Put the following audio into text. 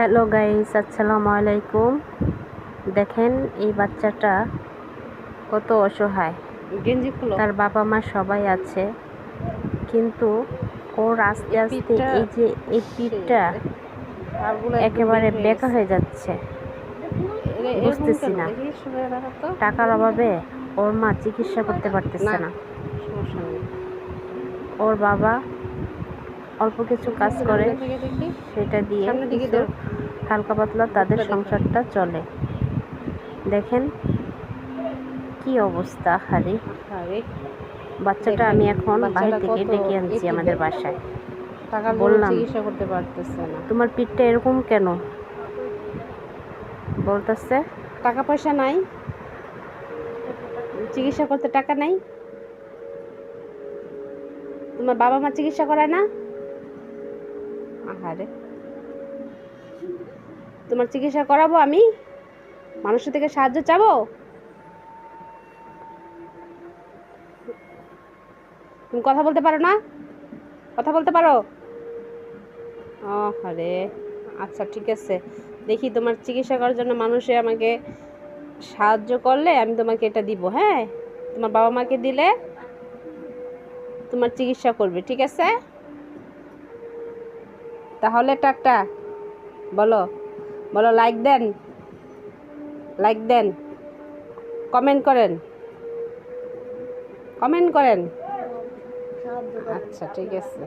Hello guys, আসসালামু আলাইকুম। দেখেন এই বাচ্চাটা কত অসহায়। গেঞ্জি খুলো। তার বাবা মা সবাই আছে, কিন্তু ওর আস্তে এই আস্তে পিঠটা এই পিঠটা হাড়গুলো একদম বের একেবারে হয়ে বেঁকা গেছে। হয়ে যাচ্ছে। এরকম বুঝতেছি কেন না, দেখি, শুনে রাখো তো। টাকার অভাবে ওর মা চিকিৎসা করতে পারতেছে না, না। সমস্যা নেই। ওর বাবা অল্প কিছু কাজ করে, সামনে থেকে দেখি, সেটা দিয়ে সামনের দিকে কিছু ধর, হালকা পাতলা তাদের বুকটা দেখো। সংসারটা চলে। দেখেন কি অবস্থা। হারি আরে বাচ্চাটা দেখেন, আমি এখন বাহির বাচ্চাটা থেকে কত ডেকে আনছি আমাদের এতিম, বাসায়। টাকার জন্য বললাম, চিকিৎসা করতে পারতেছে না। তোমার পিঠটা এরকম কেন? বলতেছে টাকা পয়সা নাই, চিকিৎসা করতে টাকা নাই। তোমার বাবা মা চিকিৎসা করায় না? আহারে, তোমার চিকিৎসা করাবো আমি? মানুষের থেকে সাহায্য চাবো? তুমি কথা বলতে পারো না? কথা বলতে পারো? আরে আচ্ছা, ঠিক আছে, দেখি তোমার চিকিৎসা করার জন্য মানুষে আমাকে সাহায্য করলে আমি তোমাকে এটা দিব। হ্যাঁ, তোমার বাবা মাকে দিলে তোমার চিকিৎসা করবে, ঠিক আছে? তাহলে টাটা। বলো, বলো, লাইক দেন, লাইক দেন, কমেন্ট করেন, কমেন্ট করেন। আচ্ছা, ঠিক আছে।